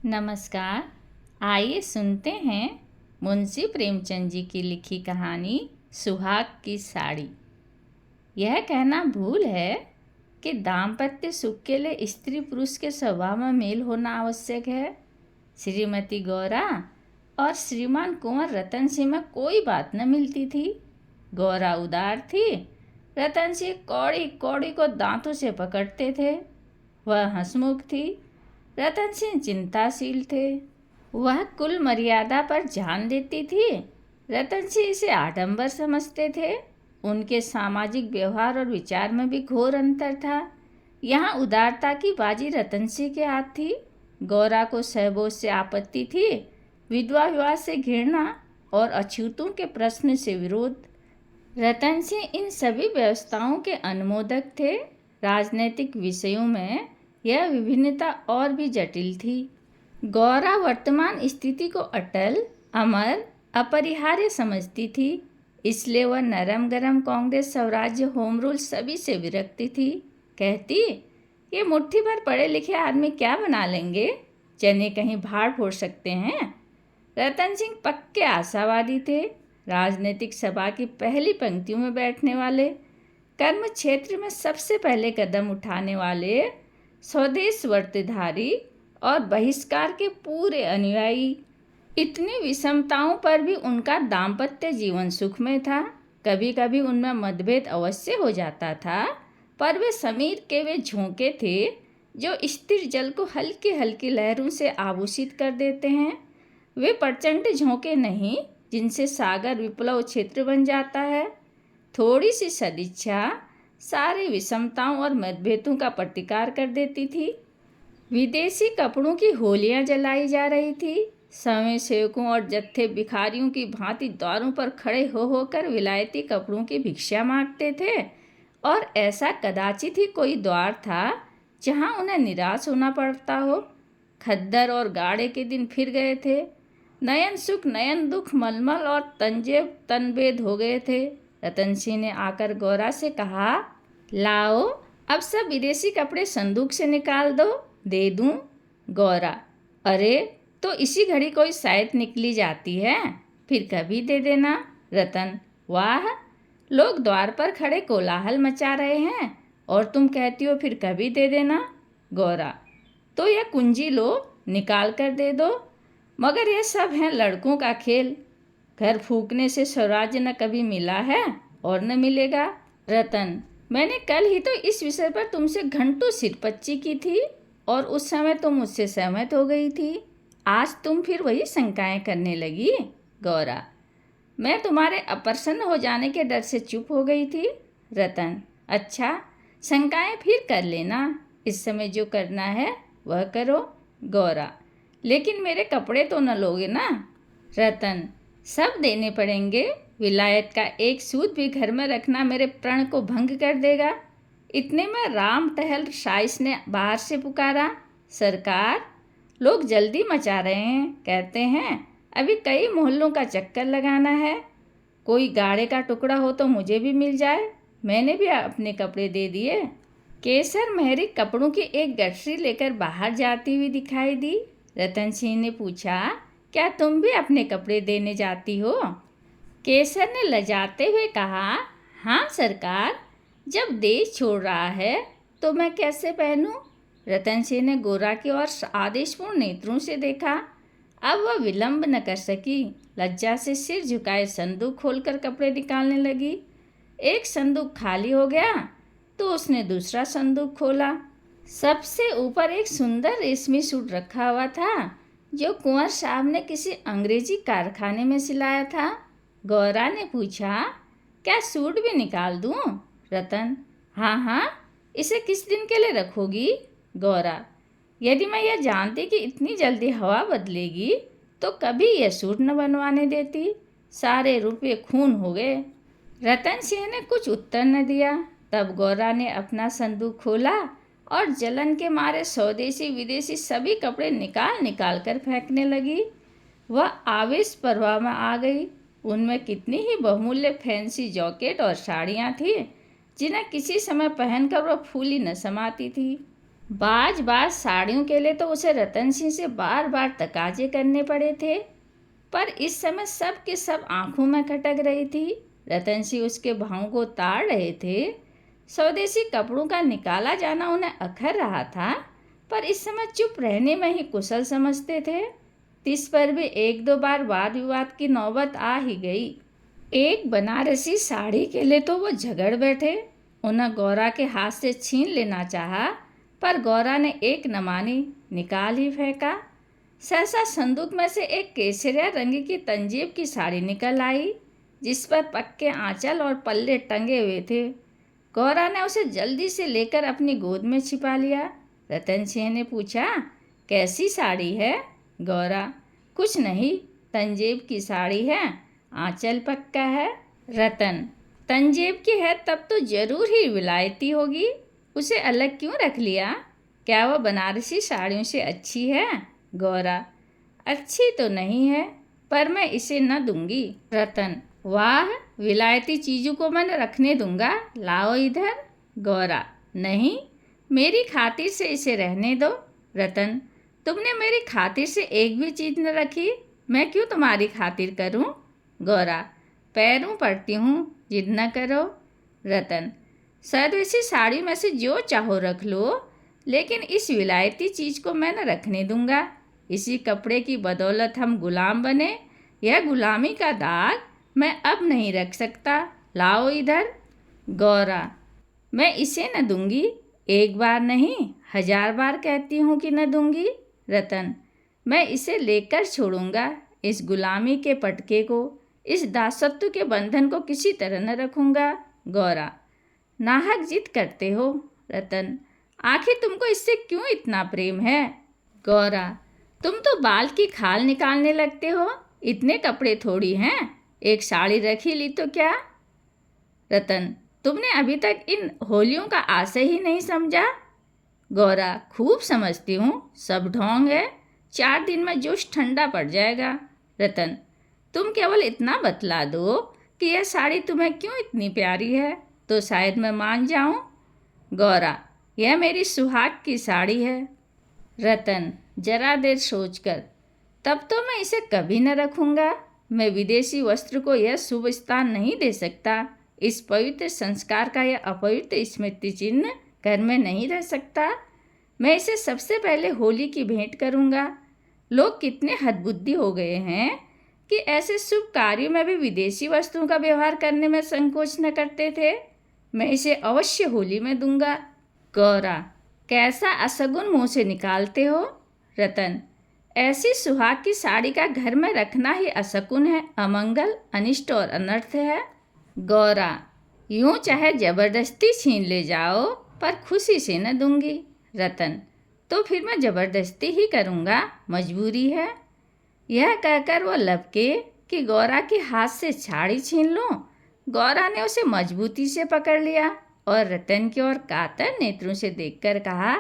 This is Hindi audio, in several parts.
नमस्कार। आइए सुनते हैं मुंशी प्रेमचंद जी की लिखी कहानी सुहाग की साड़ी। यह कहना भूल है कि दाम्पत्य सुख के लिए स्त्री पुरुष के स्वभाव में मेल होना आवश्यक है। श्रीमती गौरा और श्रीमान कुंवर रतन सिंह में कोई बात न मिलती थी। गौरा उदार थी, रतन सिंह कौड़ी कौड़ी को दांतों से पकड़ते थे। वह हंसमुख थी, रतन सिंह चिंताशील थे। वह कुल मर्यादा पर ध्यान देती थी, रतन सिंह इसे आडंबर समझते थे। उनके सामाजिक व्यवहार और विचार में भी घोर अंतर था। यहाँ उदारता की बाजी रतन सिंह के हाथ थी। गौरा को सहबोध से आपत्ति थी, विधवा विवाह से घृणा और अछूतों के प्रश्न से विरोध। रतन सिंह इन सभी व्यवस्थाओं के अनुमोदक थे। राजनीतिक विषयों में यह विभिन्नता और भी जटिल थी। गौरा वर्तमान स्थिति को अटल, अमर, अपरिहार्य समझती थी। इसलिए वह नरम गरम कांग्रेस, स्वराज्य, होम रूल सभी से विरक्ति थी। कहती, ये मुट्ठी भर पढ़े लिखे आदमी क्या बना लेंगे, चने कहीं भाड़ फोड़ सकते हैं। रतन सिंह पक्के आशावादी थे। राजनीतिक सभा की पहली पंक्तियों में बैठने वाले, कर्म क्षेत्र में सबसे पहले कदम उठाने वाले, स्वदेश व्रतधारी और बहिष्कार के पूरे अनुयायी। इतनी विषमताओं पर भी उनका दाम्पत्य जीवन सुखमय था। कभी कभी उनमें मतभेद अवश्य हो जाता था, पर वे समीर के वे झोंके थे जो स्थिर जल को हल्की हल्की लहरों से आभूषित कर देते हैं। वे प्रचंड झोंके नहीं जिनसे सागर विप्लव क्षेत्र बन जाता है। थोड़ी सी सदिच्छा सारी विषमताओं और मतभेदों का प्रतिकार कर देती थी। विदेशी कपड़ों की होलियां जलाई जा रही थी। स्वयं सेवकों और जत्थे भिखारियों की भांति द्वारों पर खड़े हो होकर विलायती कपड़ों की भिक्षा मांगते थे, और ऐसा कदाचित ही कोई द्वार था जहां उन्हें निराश होना पड़ता हो। खद्दर और गाड़े के दिन फिर गए थे। नयन सुख नयन दुख, मलमल और तंजेब तनबेद हो गए थे। रतन सिंह ने आकर गौरा से कहा, लाओ अब सब विदेशी कपड़े संदूक से निकाल दो, दे दूं। गौरा, अरे तो इसी घड़ी कोई शायद निकली जाती है, फिर कभी दे देना। रतन, वाह, लोग द्वार पर खड़े कोलाहल मचा रहे हैं और तुम कहती हो फिर कभी दे देना। गौरा, तो यह कुंजी लो, निकाल कर दे दो। मगर यह सब है लड़कों का खेल। घर फूकने से स्वराज्य न कभी मिला है और न मिलेगा। रतन, मैंने कल ही तो इस विषय पर तुमसे घंटों सिरपच्ची की थी और उस समय तुम मुझसे सहमत हो गई थी। आज तुम फिर वही शंकाएं करने लगी। गौरा, मैं तुम्हारे अप्रसन्न हो जाने के डर से चुप हो गई थी। रतन, अच्छा, शंकाएं फिर कर लेना। इस समय जो करना है वह करो। गौरा, लेकिन मेरे कपड़े तो न लोगे ना। रतन, सब देने पड़ेंगे। विलायत का एक सूत भी घर में रखना मेरे प्रण को भंग कर देगा। इतने में राम टहल साइस ने बाहर से पुकारा, सरकार, लोग जल्दी मचा रहे हैं, कहते हैं अभी कई मोहल्लों का चक्कर लगाना है। कोई गाड़े का टुकड़ा हो तो मुझे भी मिल जाए। मैंने भी अपने कपड़े दे दिए। केसर मेहरी कपड़ों की एक गठरी लेकर बाहर जाती हुई दिखाई दी। रतन सिंह ने पूछा, क्या तुम भी अपने कपड़े देने जाती हो? केसर ने लजाते हुए कहा, हाँ सरकार, जब देश छोड़ रहा है तो मैं कैसे पहनूं? रतन सिंह ने गोरा की ओर आदेशपूर्ण नेत्रों से देखा। अब वह विलंब न कर सकी। लज्जा से सिर झुकाए संदूक खोलकर कपड़े निकालने लगी। एक संदूक खाली हो गया तो उसने दूसरा संदूक खोला। सबसे ऊपर एक सुंदर रेशमी सूट रखा हुआ था जो कुंवर साहब ने किसी अंग्रेजी कारखाने में सिलाया था। गौरा ने पूछा, क्या सूट भी निकाल दूं? रतन, हाँ हाँ, इसे किस दिन के लिए रखोगी? गौरा, यदि मैं यह जानती कि इतनी जल्दी हवा बदलेगी तो कभी यह सूट न बनवाने देती। सारे रुपये खून हो गए। रतन सिंह ने कुछ उत्तर न दिया। तब गौरा ने अपना संदूक खोला और जलन के मारे स्वदेशी विदेशी सभी कपड़े निकाल निकाल कर फेंकने लगी। वह आवेश प्रवाह में आ गई। उनमें कितनी ही बहुमूल्य फैंसी जैकेट और साड़ियाँ थीं जिन्हें किसी समय पहनकर वह फूली न समाती थी। बाज बाज साड़ियों के लिए तो उसे रतन सिंह से बार बार तकाजे करने पड़े थे, पर इस समय सब के सब आंखों में खटक रही थी। रतन सिंह उसके भावों को ताड़ रहे थे। स्वदेशी कपड़ों का निकाला जाना उन्हें अखर रहा था, पर इस समय चुप रहने में ही कुशल समझते थे। इस पर भी एक दो बार वाद विवाद की नौबत आ ही गई। एक बनारसी साड़ी के लिए तो वो झगड़ बैठे। उन्हें गौरा के हाथ से छीन लेना चाहा, पर गौरा ने एक न मानी, निकाल ही फेंका। सहसा संदूक में से एक केसरिया रंग की तंजीब की साड़ी निकल आई, जिस पर पक्के आंचल और पल्ले टंगे हुए थे। गौरा ने उसे जल्दी से लेकर अपनी गोद में छिपा लिया। रतन सिंह ने पूछा, कैसी साड़ी है? गौरा, कुछ नहीं, तंजीब की साड़ी है, आंचल पक्का है। रतन, तंजीब की है तब तो जरूर ही विलायती होगी, उसे अलग क्यों रख लिया? क्या वह बनारसी साड़ियों से अच्छी है? गौरा, अच्छी तो नहीं है, पर मैं इसे न दूंगी। रतन, वाह, विलायती चीज़ों को मैं रखने दूंगा, लाओ इधर। गौरा, नहीं, मेरी खातिर से इसे रहने दो। रतन, तुमने मेरी खातिर से एक भी चीज़ न रखी, मैं क्यों तुम्हारी खातिर करूं? गौरा, पैरों पड़ती हूँ, जिद न करो। रतन, स्वदेशी साड़ी में से जो चाहो रख लो, लेकिन इस विलायती चीज़ को मैं न रखने दूंगा। इसी कपड़े की बदौलत हम गुलाम बने, यह गुलामी का दाग मैं अब नहीं रख सकता, लाओ इधर। गौरा, मैं इसे न दूंगी, एक बार नहीं 1000 बार कहती हूँ कि न दूंगी। रतन, मैं इसे लेकर छोड़ूंगा, इस गुलामी के पटके को, इस दासत्व के बंधन को किसी तरह न रखूंगा। गौरा, नाहक जिद करते हो। रतन, आखिर तुमको इससे क्यों इतना प्रेम है? गौरा, तुम तो बाल की खाल निकालने लगते हो, इतने कपड़े थोड़ी हैं, एक साड़ी रखी ली तो क्या? रतन, तुमने अभी तक इन होलियों का आशय ही नहीं समझा। गौरा, खूब समझती हूँ, सब ढोंग है, 4 दिन में जोश ठंडा पड़ जाएगा। रतन, तुम केवल इतना बतला दो कि यह साड़ी तुम्हें क्यों इतनी प्यारी है, तो शायद मैं मान जाऊं। गौरा, यह मेरी सुहाग की साड़ी है। रतन, जरा देर सोचकर, तब तो मैं इसे कभी न रखूंगा। मैं विदेशी वस्त्र को यह शुभ स्थान नहीं दे सकता। इस पवित्र संस्कार का यह अपवित्र स्मृति चिन्ह घर में नहीं रह सकता। मैं इसे सबसे पहले होली की भेंट करूंगा। लोग कितने हदबुद्धि हो गए हैं कि ऐसे शुभ कार्यों में भी विदेशी वस्तुओं का व्यवहार करने में संकोच न करते थे। मैं इसे अवश्य होली में दूंगा। गौरा, कैसा असगुन मुंह से निकालते हो? रतन, ऐसी सुहाग की साड़ी का घर में रखना ही असकुन है, अमंगल, अनिष्ट और अनर्थ है। गौरा, यूं चाहे जबरदस्ती छीन ले जाओ, पर खुशी से न दूंगी। रतन, तो फिर मैं जबरदस्ती ही करूंगा, मजबूरी है। यह कहकर वो लपके कि गौरा के हाथ से साड़ी छीन लूं। गौरा ने उसे मजबूती से पकड़ लिया और रतन की ओर कातर नेत्रों से देखकर कहा,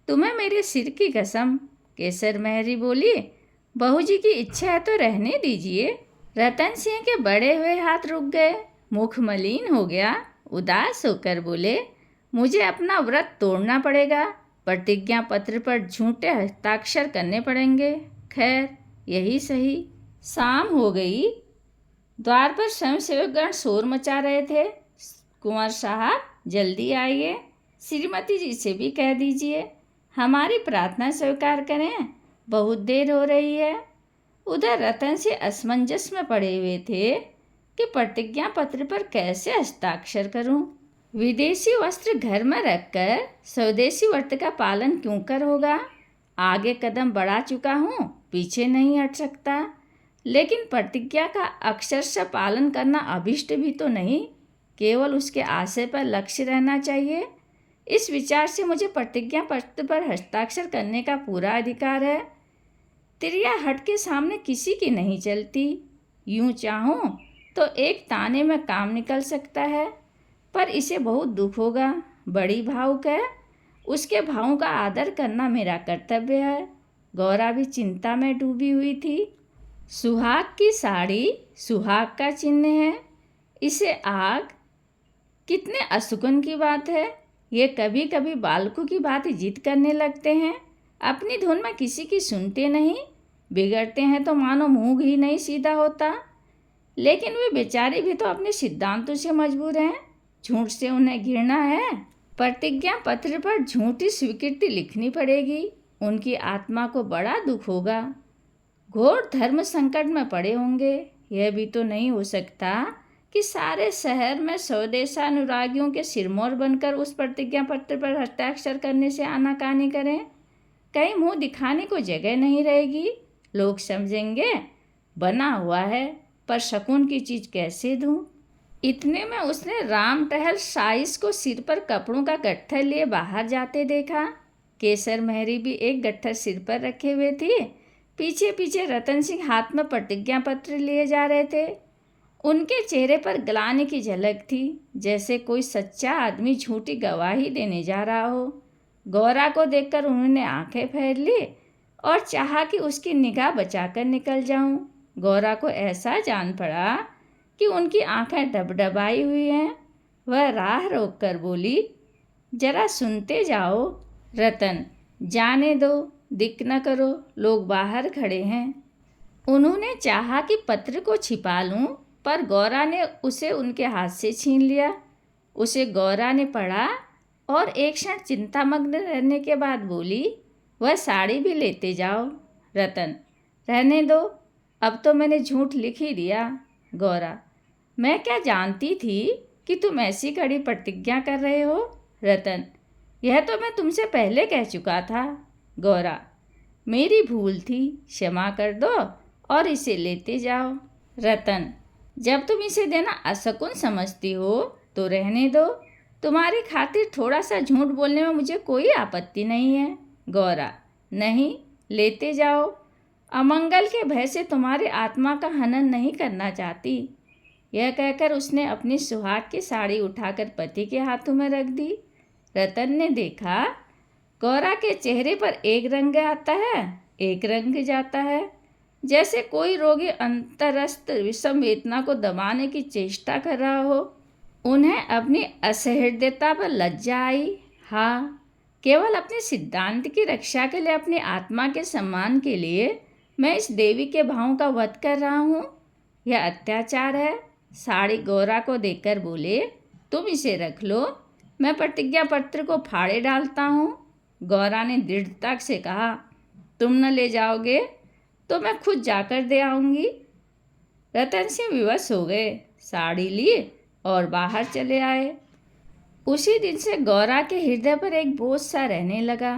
तुम्हें मेरे सिर की कसम। केसर मेहरी बोली, बहू जी की इच्छा है तो रहने दीजिए। रतन सिंह के बड़े हुए हाथ रुक गए, मुख मलिन हो गया, उदास होकर बोले, मुझे अपना व्रत तोड़ना पड़ेगा, प्रतिज्ञा पत्र पर झूठे हस्ताक्षर करने पड़ेंगे। खैर, यही सही। शाम हो गई। द्वार पर स्वयंसेवकगण शोर मचा रहे थे। कुंवर साहब, जल्दी आइए, श्रीमती जी से भी कह दीजिए हमारी प्रार्थना स्वीकार करें, बहुत देर हो रही है। उधर रतन से असमंजस में पड़े हुए थे कि प्रतिज्ञा पत्र पर कैसे हस्ताक्षर करूं। विदेशी वस्त्र घर में रखकर स्वदेशी व्रत का पालन क्यों कर होगा। आगे कदम बढ़ा चुका हूँ, पीछे नहीं हट सकता, लेकिन प्रतिज्ञा का अक्षरशः पालन करना अभिष्ट भी तो नहीं, केवल उसके आशय पर लक्ष्य रहना चाहिए। इस विचार से मुझे प्रतिज्ञा पत्र पर हस्ताक्षर करने का पूरा अधिकार है। तिरिया हट के सामने किसी की नहीं चलती। यूं चाहूँ तो एक ताने में काम निकल सकता है, पर इसे बहुत दुख होगा। बड़ी भावुक है, उसके भावों का आदर करना मेरा कर्तव्य है। गौरा भी चिंता में डूबी हुई थी। सुहाग की साड़ी सुहाग का चिन्ह है, इसे आग, कितने असुकन की बात है। ये कभी कभी बालकों की बात जिद करने लगते हैं, अपनी धुन में किसी की सुनते नहीं, बिगड़ते हैं तो मानो मुंह ही नहीं सीधा होता। लेकिन वे बेचारे भी तो अपने सिद्धांतों से मजबूर हैं, झूठ से उन्हें घृणा है। प्रतिज्ञा पत्र पर झूठी स्वीकृति लिखनी पड़ेगी, उनकी आत्मा को बड़ा दुख होगा, घोर धर्म संकट में पड़े होंगे। यह भी तो नहीं हो सकता कि सारे शहर में स्वदेशानुरागियों के सिरमौर बनकर उस प्रतिज्ञा पत्र पर हस्ताक्षर करने से आनाकानी करें। कहीं मुंह दिखाने को जगह नहीं रहेगी, लोग समझेंगे बना हुआ है, पर शकुन की चीज़ कैसे दूं। इतने में उसने राम टहल साइस को सिर पर कपड़ों का गट्ठर लिए बाहर जाते देखा। केसर मेहरी भी एक गट्ठर सिर पर रखे हुए थे। पीछे पीछे रतन सिंह हाथ में प्रतिज्ञा पत्र लिए जा रहे थे। उनके चेहरे पर ग्लानि की झलक थी, जैसे कोई सच्चा आदमी झूठी गवाही देने जा रहा हो। गौरा को देखकर उन्होंने आंखें फेर ली और चाहा कि उसकी निगाह बचाकर निकल जाऊं। गौरा को ऐसा जान पड़ा कि उनकी आंखें डबडबाई हुई हैं। वह राह रोक कर बोली, जरा सुनते जाओ। रतन, जाने दो, दिक न करो, लोग बाहर खड़े हैं। उन्होंने चाहा कि पत्र को छिपा लूं, पर गौरा ने उसे उनके हाथ से छीन लिया। उसे गौरा ने पढ़ा और एक क्षण चिंतामग्न रहने के बाद बोली, वह साड़ी भी लेते जाओ। रतन, रहने दो, अब तो मैंने झूठ लिख ही दिया। गौरा, मैं क्या जानती थी कि तुम ऐसी कड़ी प्रतिज्ञा कर रहे हो। रतन, यह तो मैं तुमसे पहले कह चुका था। गौरा, मेरी भूल थी, क्षमा कर दो और इसे लेते जाओ। रतन, जब तुम इसे देना अशकुन समझती हो तो रहने दो, तुम्हारी खातिर थोड़ा सा झूठ बोलने में मुझे कोई आपत्ति नहीं है। गौरा, नहीं, लेते जाओ, अमंगल के भय से तुम्हारी आत्मा का हनन नहीं करना चाहती। यह कहकर उसने अपनी सुहाग की साड़ी उठाकर पति के हाथों में रख दी। रतन ने देखा, गौरा के चेहरे पर एक रंग आता है, एक रंग जाता है, जैसे कोई रोगी अंतरस्थ विषम वेदना को दबाने की चेष्टा कर रहा हो। उन्हें अपनी असहृदयता पर लज्जा आई। हाँ, केवल अपने सिद्धांत की रक्षा के लिए, अपनी आत्मा के सम्मान के लिए मैं इस देवी के भावों का वध कर रहा हूँ। यह अत्याचार है। साड़ी गौरा को देकर बोले, तुम इसे रख लो, मैं प्रतिज्ञा पत्र को फाड़े डालता हूँ। गौरा ने दृढ़ता से कहा, तुम न ले जाओगे तो मैं खुद जाकर दे आऊँगी। रतन सिंह विवश हो गए, साड़ी लिए और बाहर चले आए। उसी दिन से गौरा के हृदय पर एक बोझ सा रहने लगा।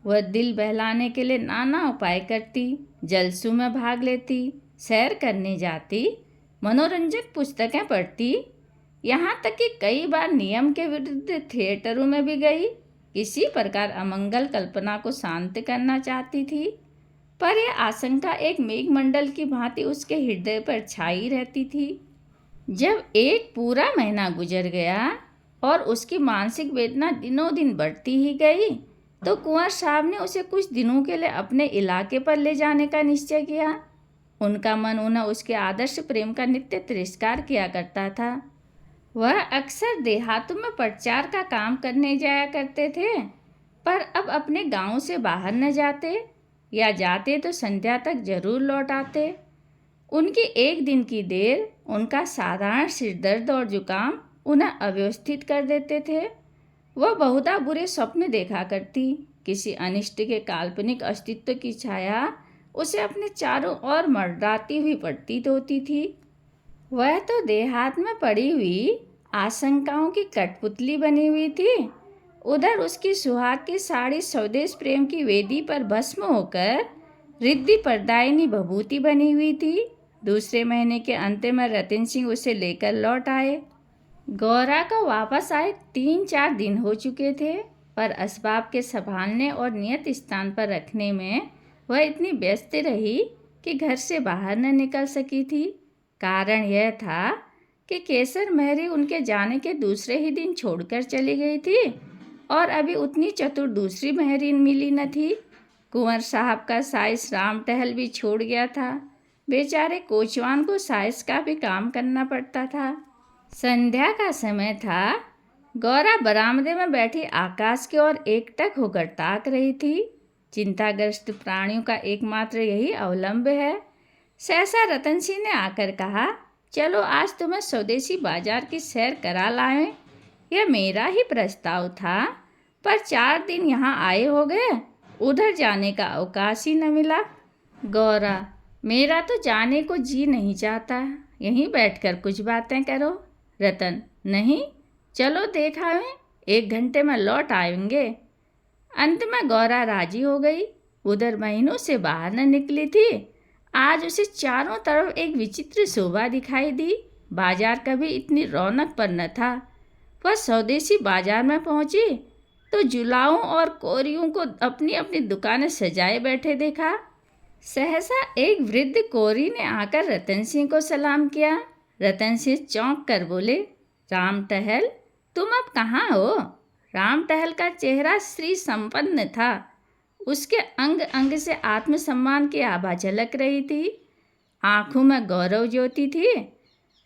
वह दिल बहलाने के लिए नाना उपाय करती, जलसों में भाग लेती, सैर करने जाती, मनोरंजक पुस्तकें पढ़ती, यहाँ तक कि कई बार नियम के विरुद्ध थिएटरों में भी गई। किसी प्रकार अमंगल कल्पना को शांत करना चाहती थी, पर यह आशंका एक मेघमंडल की भांति उसके हृदय पर छाई रहती थी। जब एक पूरा महीना गुजर गया और उसकी मानसिक वेदना दिनों दिन बढ़ती ही गई, तो कुंवर साहब ने उसे कुछ दिनों के लिए अपने इलाके पर ले जाने का निश्चय किया। उनका मन उन्हें उसके आदर्श प्रेम का नित्य तिरस्कार किया करता था। वह अक्सर देहातों में प्रचार का काम करने जाया करते थे, पर अब अपने गांव से बाहर न जाते, या जाते तो संध्या तक जरूर लौट आते। उनकी एक दिन की देर, उनका साधारण सिरदर्द और जुकाम उन्हें अव्यवस्थित कर देते थे। वह बहुधा बुरे स्वप्न देखा करती। किसी अनिष्ट के काल्पनिक अस्तित्व की छाया उसे अपने चारों ओर मंडराती हुई प्रतीत होती थी। वह तो देहात में पड़ी हुई आशंकाओं की कठपुतली बनी हुई थी, उधर उसकी सुहाग की साड़ी स्वदेश प्रेम की वेदी पर भस्म होकर रिद्धि प्रदायिनी भभूति बनी हुई थी। दूसरे महीने के अंत में रतन सिंह उसे लेकर लौट आए। गौरा को वापस आए 3-4 दिन हो चुके थे, पर असबाब के संभालने और नियत स्थान पर रखने में वह इतनी व्यस्त रही कि घर से बाहर न निकल सकी थी। कारण यह था कि केसर मेहरी उनके जाने के दूसरे ही दिन छोड़कर चली गई थी और अभी उतनी चतुर दूसरी मेहरी मिली न थी। कुंवर साहब का साइस राम टहल भी छोड़ गया था। बेचारे कोचवान को साइस का भी काम करना पड़ता था। संध्या का समय था। गौरा बरामदे में बैठी आकाश की ओर एकटक होकर ताक रही थी। चिंताग्रस्त प्राणियों का एकमात्र यही अवलंब है। सहसा रतन सिंह ने आकर कहा, चलो आज तुम्हें स्वदेशी बाजार की सैर करा लाएं। यह मेरा ही प्रस्ताव था, पर 4 दिन यहाँ आए हो गए, उधर जाने का अवकाश ही न मिला। गौरा, मेरा तो जाने को जी नहीं चाहता, यहीं बैठकर कुछ बातें करो। रतन, नहीं, चलो देखा है, 1 घंटे में लौट आएंगे। अंत में गौरा राजी हो गई। उधर महीनों से बाहर न निकली थी, आज उसे चारों तरफ एक विचित्र शोभा दिखाई दी। बाजार कभी इतनी रौनक पर न था। वह स्वदेशी बाजार में पहुंची तो जुलाओं और कोरियों को अपनी अपनी दुकानें सजाए बैठे देखा। सहसा एक वृद्ध कोरी ने आकर रतन सिंह को सलाम किया। रतन सिंह चौंक कर बोले, राम टहल, तुम अब कहाँ हो? राम टहल का चेहरा श्री संपन्न था। उसके अंग अंग से आत्मसम्मान की आभा झलक रही थी। आंखों में गौरव ज्योति थी।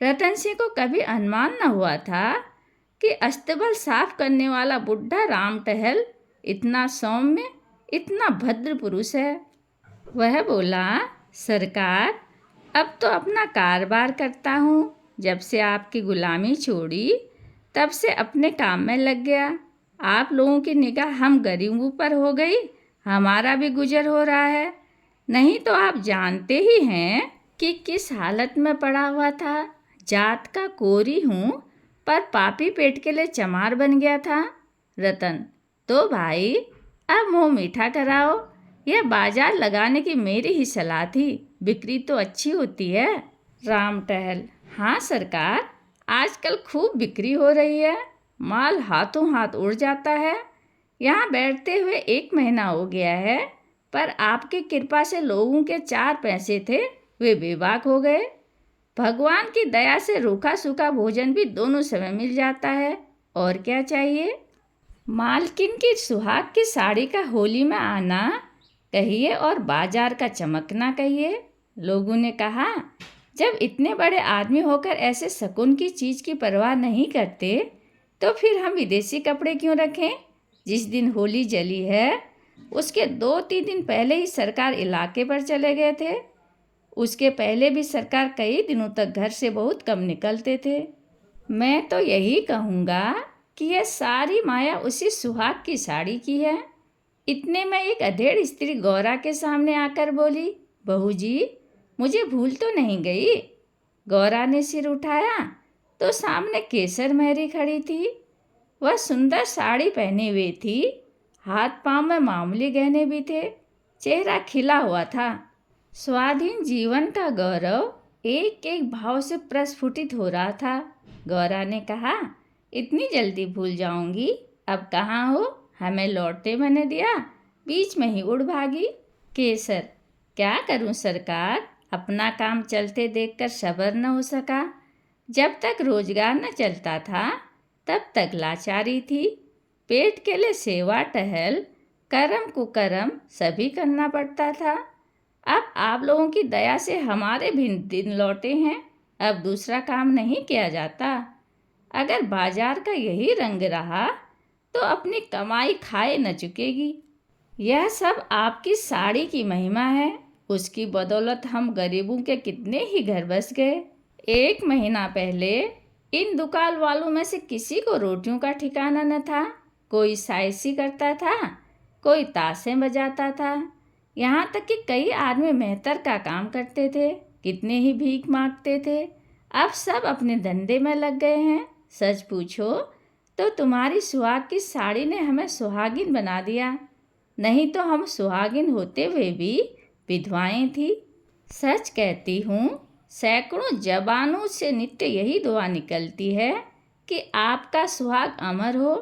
रतन सिंह को कभी अनुमान न हुआ था कि अस्तबल साफ करने वाला बुढ़ा राम टहल इतना सौम्य, इतना भद्र पुरुष है। वह बोला, सरकार, अब तो अपना कारोबार करता हूँ। जब से आपकी गुलामी छोड़ी तब से अपने काम में लग गया। आप लोगों की निगाह हम गरीबों पर हो गई, हमारा भी गुजर हो रहा है। नहीं तो आप जानते ही हैं कि किस हालत में पड़ा हुआ था। जात का कोरी हूँ, पर पापी पेट के लिए चमार बन गया था। रतन, तो भाई अब मुँह मीठा कराओ। यह बाजार लगाने की मेरी ही सलाह थी, बिक्री तो अच्छी होती है। राम टहल, हाँ सरकार, आजकल खूब बिक्री हो रही है, माल हाथों हाथ उड़ जाता है। यहाँ बैठते हुए 1 महीना हो गया है, पर आपकी कृपा से लोगों के 4 पैसे थे, वे बेबाक हो गए। भगवान की दया से रूखा सूखा भोजन भी दोनों समय मिल जाता है, और क्या चाहिए। मालकिन की सुहाग की साड़ी का होली में आना कहिए और बाजार का चमकना कहिए। लोगों ने कहा, जब इतने बड़े आदमी होकर ऐसे शकुन की चीज़ की परवाह नहीं करते, तो फिर हम विदेशी कपड़े क्यों रखें। जिस दिन होली जली है उसके 2-3 दिन पहले ही सरकार इलाके पर चले गए थे। उसके पहले भी सरकार कई दिनों तक घर से बहुत कम निकलते थे। मैं तो यही कहूँगा कि यह सारी माया उसी सुहाग की साड़ी की है। इतने में एक अधेड़ स्त्री गौरा के सामने आकर बोली, बहू जी, मुझे भूल तो नहीं गई। गौरा ने सिर उठाया तो सामने केसर मेहरी खड़ी थी। वह सुंदर साड़ी पहनी हुई थी, हाथ पांव में मामूली गहने भी थे, चेहरा खिला हुआ था। स्वाधीन जीवन का गौरव एक एक भाव से प्रस्फुटित हो रहा था। गौरा ने कहा, इतनी जल्दी भूल जाऊंगी? अब कहाँ हो? हमें लौटते मैंने दिया, बीच में ही उड़ भागी। केसर, क्या करूं सरकार, अपना काम चलते देखकर सब्र न हो सका। जब तक रोजगार न चलता था तब तक लाचारी थी। पेट के लिए सेवा टहल, कर्म कुकर्म सभी करना पड़ता था। अब आप लोगों की दया से हमारे भी दिन लौटे हैं, अब दूसरा काम नहीं किया जाता। अगर बाजार का यही रंग रहा तो अपनी कमाई खाए न चुकेगी। यह सब आपकी साड़ी की महिमा है, उसकी बदौलत हम गरीबों के कितने ही घर बस गए। 1 महीना पहले इन दुकान वालों में से किसी को रोटियों का ठिकाना न था। कोई साइसी करता था, कोई ताशें बजाता था, यहाँ तक कि कई आदमी मेहतर का काम करते थे, कितने ही भीख मांगते थे। अब सब अपने धंधे में लग गए हैं। सच पूछो तो तुम्हारी सुहाग की साड़ी ने हमें सुहागिन बना दिया, नहीं तो हम सुहागिन होते हुए भी विधवाएं थी। सच कहती हूँ, सैकड़ों जबानों से नित्य यही दुआ निकलती है कि आपका सुहाग अमर हो,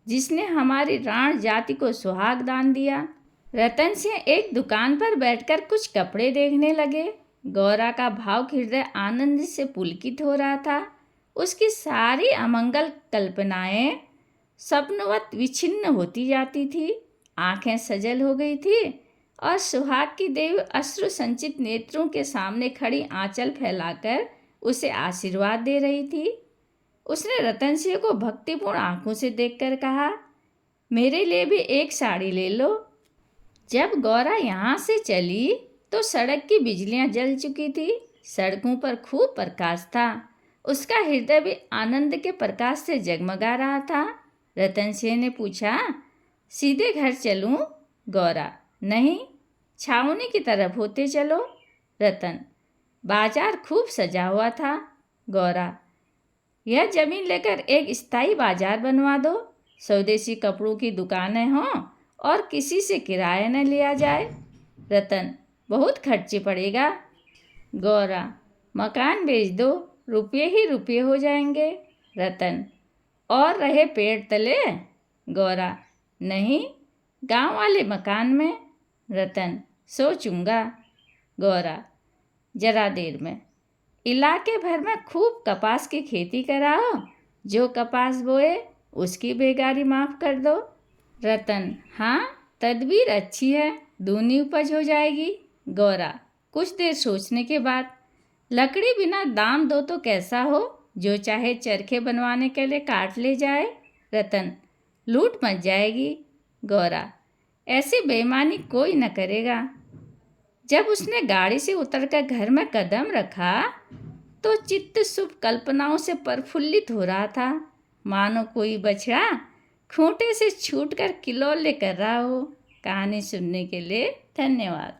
जिसने हमारी राण जाति को सुहाग दान दिया। रतन सिंह एक दुकान पर बैठकर कुछ कपड़े देखने लगे। गौरा का भाव हृदय आनंद से पुलकित हो रहा था। उसकी सारी अमंगल कल्पनाएं स्वप्नवत विच्छिन्न होती जाती थी। आंखें सजल हो गई थी और सुहाग की देवी अश्रु संचित नेत्रों के सामने खड़ी आंचल फैलाकर उसे आशीर्वाद दे रही थी। उसने रतन सिंह को भक्तिपूर्ण आंखों से देखकर कहा, मेरे लिए भी एक साड़ी ले लो। जब गौरा यहाँ से चली तो सड़क की बिजलियाँ जल चुकी थी। सड़कों पर खूब प्रकाश था। उसका हृदय भी आनंद के प्रकाश से जगमगा रहा था। रतन सिंह ने पूछा, सीधे घर चलूं? गौरा, नहीं, छावनी की तरफ होते चलो। रतन, बाजार खूब सजा हुआ था। गौरा, यह जमीन लेकर एक स्थायी बाजार बनवा दो। स्वदेशी कपड़ों की दुकानें हों और किसी से किराया न लिया जाए। रतन, बहुत खर्चे पड़ेगा। गौरा, मकान बेच दो, रुपये ही रुपये हो जाएंगे। रतन, और रहे पेड़ तले? गौरा, नहीं, गांव वाले मकान में। रतन, सोचूंगा। गौरा, जरा देर में। इलाके भर में खूब कपास की खेती कराओ। जो कपास बोए उसकी बेगारी माफ़ कर दो। रतन, हाँ, तदबीर अच्छी है, दूनी उपज हो जाएगी। गौरा, कुछ देर सोचने के बाद, लकड़ी बिना दाम दो तो कैसा हो? जो चाहे चरखे बनवाने के लिए काट ले जाए। रतन, लूट मच जाएगी। गौरा, ऐसी बेईमानी कोई न करेगा। जब उसने गाड़ी से उतरकर घर में कदम रखा तो चित्त शुभ कल्पनाओं से प्रफुल्लित हो रहा था, मानो कोई बछड़ा खूंटे से छूटकर किलोल लेकर रहा हो। कहानी सुनने के लिए धन्यवाद।